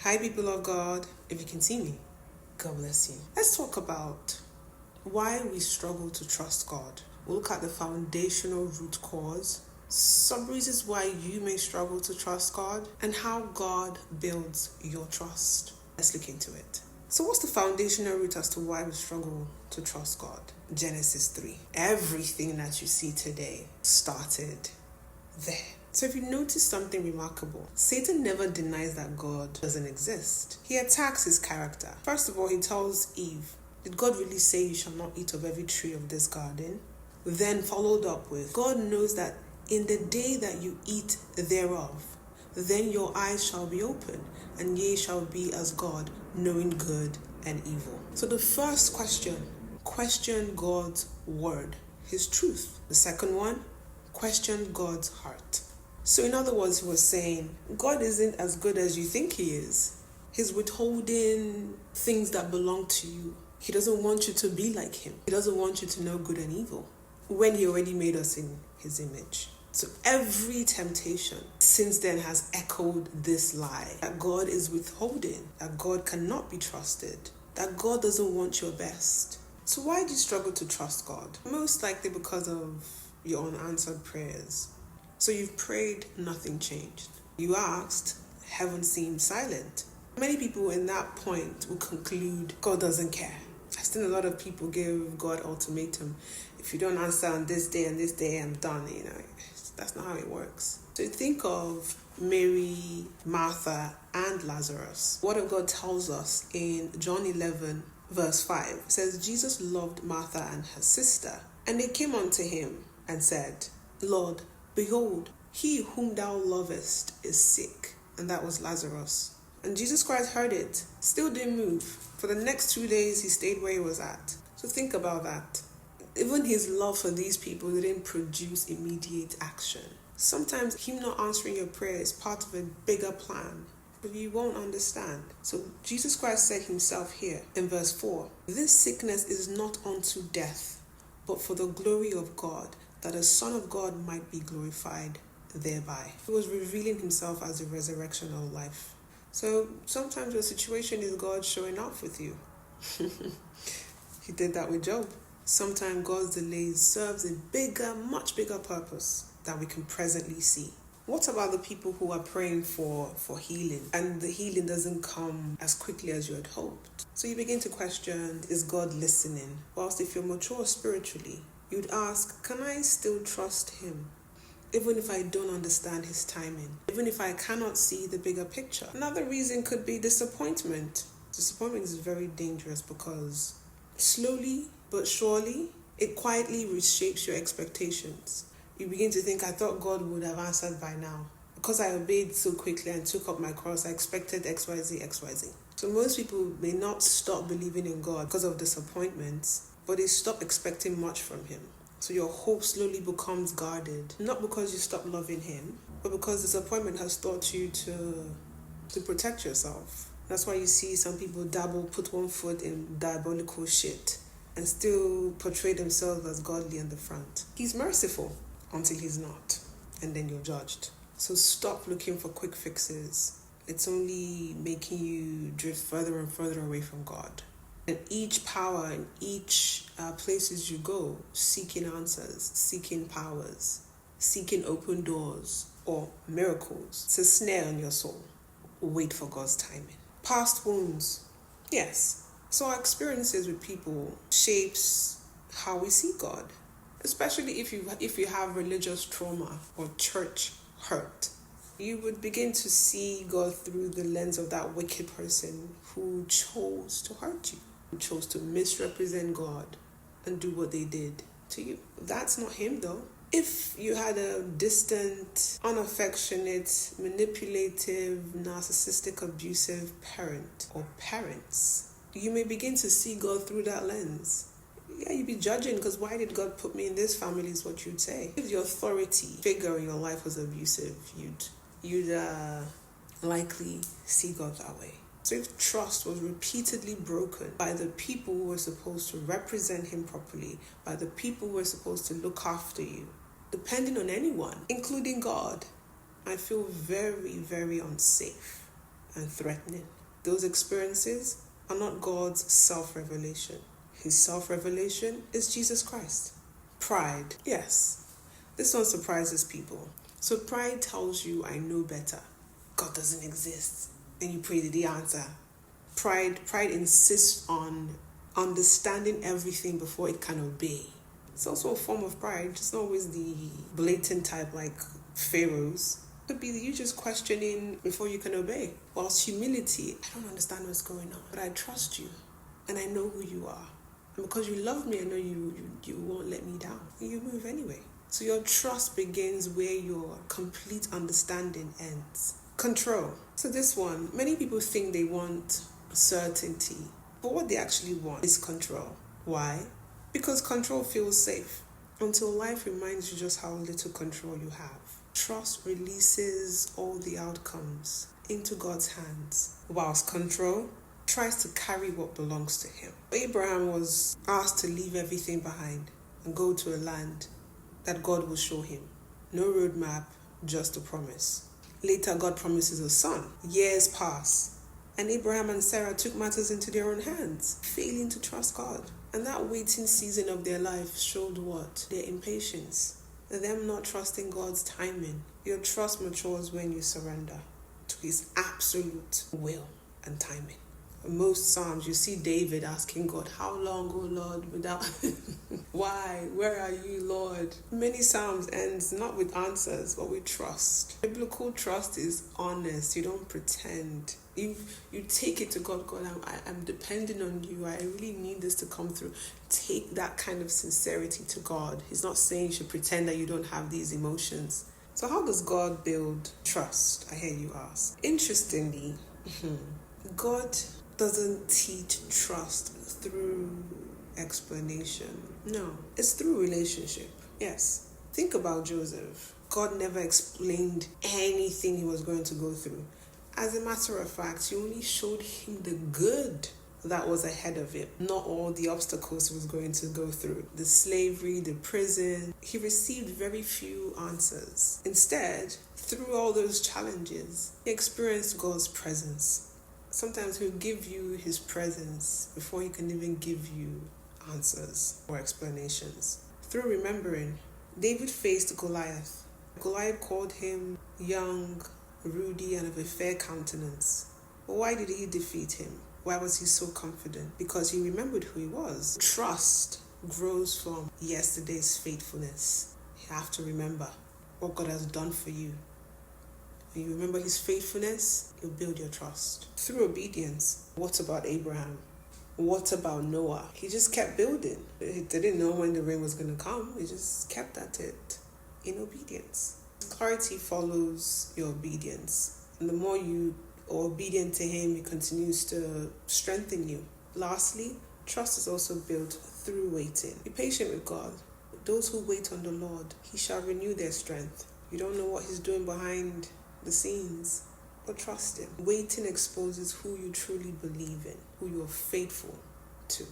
Hi, people of God. If you can see me, God bless you. Let's talk about why we struggle to trust God. We'll look at the foundational root cause, some reasons why you may struggle to trust God, and how God builds your trust. Let's look into it. So what's the foundational root as to why we struggle to trust God? Genesis 3. Everything that you see today started there. So if you notice something remarkable, Satan never denies that God doesn't exist. He attacks his character. First of all, he tells Eve, did God really say you shall not eat of every tree of this garden? Then followed up with, God knows that in the day that you eat thereof, then your eyes shall be open, and ye shall be as God, knowing good and evil. So the first question God's word, his truth. The second one, question God's heart. So in other words, he was saying, God isn't as good as you think he is. He's withholding things that belong to you. He doesn't want you to be like him. He doesn't want you to know good and evil when he already made us in his image. So every temptation since then has echoed this lie, that God is withholding, that God cannot be trusted, that God doesn't want your best. So why do you struggle to trust God? Most likely because of your unanswered prayers. So you've prayed, nothing changed. You asked, heaven seemed silent. Many people in that point will conclude God doesn't care. I've seen a lot of people give God ultimatum. If you don't answer on this day and this day, I'm done. That's not how it works. So think of Mary, Martha, and Lazarus. What if God tells us in John 11, verse 5? It says, Jesus loved Martha and her sister, and they came unto him and said, Lord, behold, he whom thou lovest is sick. And that was Lazarus. And Jesus Christ heard it, still didn't move. For the next 2 days, he stayed where he was at. So think about that. Even his love for these people didn't produce immediate action. Sometimes him not answering your prayer is part of a bigger plan, but you won't understand. So Jesus Christ said himself here in verse 4, this sickness is not unto death, but for the glory of God, that the Son of God might be glorified thereby. He was revealing himself as the resurrection of life. So sometimes your situation is God showing up with you. He did that with Job. Sometimes God's delays serves a bigger, much bigger purpose that we can presently see. What about the people who are praying for healing and the healing doesn't come as quickly as you had hoped? So you begin to question, is God listening? Whilst if you're mature spiritually, you'd ask, can I still trust him? Even if I don't understand his timing, even if I cannot see the bigger picture. Another reason could be disappointment. Disappointment is very dangerous because slowly but surely, it quietly reshapes your expectations. You begin to think, I thought God would have answered by now. Because I obeyed so quickly and took up my cross, I expected XYZ, XYZ. So most people may not stop believing in God because of disappointments, but they stop expecting much from him. So your hope slowly becomes guarded, not because you stop loving him, but because disappointment has taught you to protect yourself. That's why you see some people put one foot in diabolical shit and still portray themselves as godly in the front. He's merciful until he's not, and then you're judged. So stop looking for quick fixes. It's only making you drift further and further away from God. And each power and each places you go, seeking answers, seeking powers, seeking open doors or miracles, it's a snare on your soul. Wait for God's timing. Past wounds, yes. So our experiences with people shapes how we see God, especially if you have religious trauma or church hurt. You would begin to see God through the lens of that wicked person who chose to hurt you, who chose to misrepresent God and do what they did to you. That's not him though. If you had a distant, unaffectionate, manipulative, narcissistic, abusive parent or parents, you may begin to see God through that lens. Yeah, you'd be judging because why did God put me in this family is what you'd say. If the authority figure in your life was abusive, you'd likely see God that way. So if trust was repeatedly broken by the people who were supposed to represent him properly, by the people who were supposed to look after you, depending on anyone, including God, I feel very, very unsafe. and threatening. Those experiences are not God's self-revelation. His self-revelation is Jesus Christ. Pride. Yes, this one surprises people. So pride tells you, I know better. God doesn't exist. And you pray the answer. Pride insists on understanding everything before it can obey. It's also a form of pride. It's not always the blatant type like Pharaohs. It could be you just questioning before you can obey. Whilst humility, I don't understand what's going on, but I trust you and I know who you are. And because you love me, I know you won't let me down. And you move anyway. So your trust begins where your complete understanding ends. Control. So this one, many people think they want certainty, but what they actually want is control. Why? Because control feels safe until life reminds you just how little control you have. Trust releases all the outcomes into God's hands, whilst control tries to carry what belongs to him. Abraham was asked to leave everything behind and go to a land that God will show him. No roadmap, just a promise. Later, God promises a son. Years pass, and Abraham and Sarah took matters into their own hands, failing to trust God. And that waiting season of their life showed what? Their impatience. Them not trusting God's timing. Your trust matures when you surrender to his absolute will and timing. Most Psalms, you see David asking God, how long, O Lord, without... Why? Where are you, Lord? Many Psalms ends not with answers, but with trust. Biblical trust is honest. You don't pretend. You take it to God. God, I'm depending on you. I really need this to come through. Take that kind of sincerity to God. He's not saying you should pretend that you don't have these emotions. So how does God build trust? I hear you ask. Interestingly, God doesn't teach trust through explanation. No, it's through relationship. Yes. Think about Joseph. God never explained anything he was going to go through. As a matter of fact, he only showed him the good that was ahead of him, not all the obstacles he was going to go through. The slavery, the prison. He received very few answers. Instead, through all those challenges, he experienced God's presence. Sometimes he'll give you his presence before he can even give you answers or explanations. Through remembering, David faced Goliath. Goliath called him young, ruddy, and of a fair countenance. But why did he defeat him? Why was he so confident? Because he remembered who he was. Trust grows from yesterday's faithfulness. You have to remember what God has done for you. When you remember his faithfulness, you build your trust. Through obedience. What about Abraham? What about Noah? He just kept building. He didn't know when the rain was going to come. He just kept at it in obedience. Clarity follows your obedience. And the more you are obedient to him, he continues to strengthen you. Lastly, trust is also built through waiting. Be patient with God. Those who wait on the Lord, he shall renew their strength. You don't know what he's doing behind the scenes, but trust him. Waiting exposes who you truly believe in, who you are faithful to.